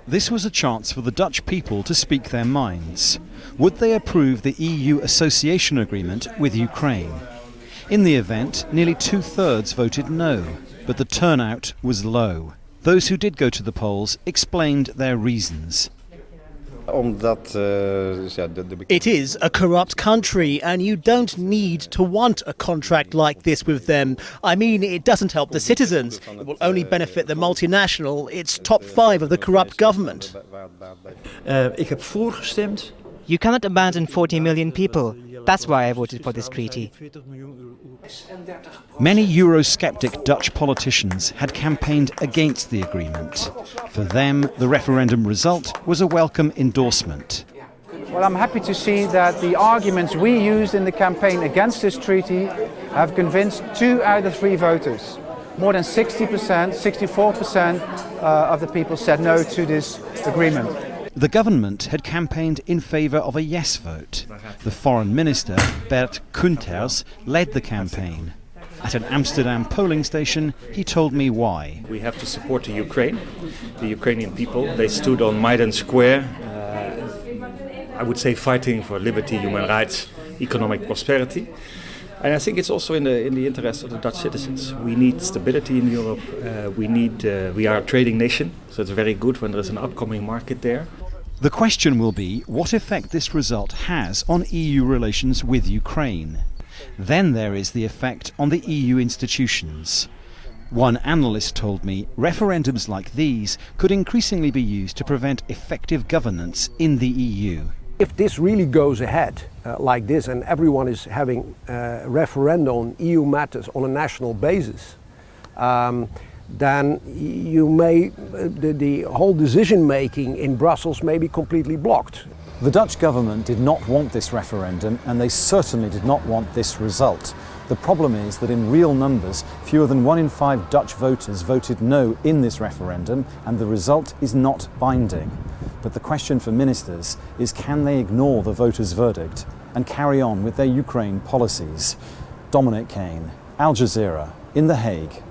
This was a chance for the Dutch people to speak their minds. Would they approve the EU association agreement with Ukraine? In the event, nearly 2/3 voted no, but the turnout was low. Those who did go to the polls explained their reasons. It is a corrupt country, and you don't need to want a contract like this with them. I mean, it doesn't help the citizens. It will only benefit the multinational. It's top 5 of the corrupt government. Ik heb voorgestemd. You cannot abandon 40 million people. That's why I voted for this treaty. Many Eurosceptic Dutch politicians had campaigned against the agreement. For them, the referendum result was a welcome endorsement. Well, I'm happy to see that the arguments we used in the campaign against this treaty have convinced 2 out of 3 voters. More than 60%, 64% of the people said no to this agreement. The government had campaigned in favour of a yes vote. The foreign minister, BERT, led the campaign. At an Amsterdam polling station, he told me why. We have to support the Ukrainian people. They stood on Maidan Square, I would say fighting for liberty, human rights, economic prosperity. And I think it's also in the interest of the Dutch citizens. We need stability in Europe. We are a trading nation, so it's very good when there is an upcoming market there. The question will be what effect this result has on EU relations with Ukraine. Then there is the effect on the EU institutions. One analyst told me referendums like these could increasingly be used to prevent effective governance in the EU. If this really goes ahead like this and everyone is having referenda on EU matters on a national basis, then the whole decision making in Brussels may be completely blocked. The Dutch government did not want this referendum, and they certainly did not want this result. The problem is that in real numbers, fewer than 1 in 5 Dutch voters voted no in this referendum, and the result is not binding. But the question for ministers is, can they ignore the voters' verdict and carry on with their Ukraine policies? Dominic, Kane, Al Jazeera, in The Hague.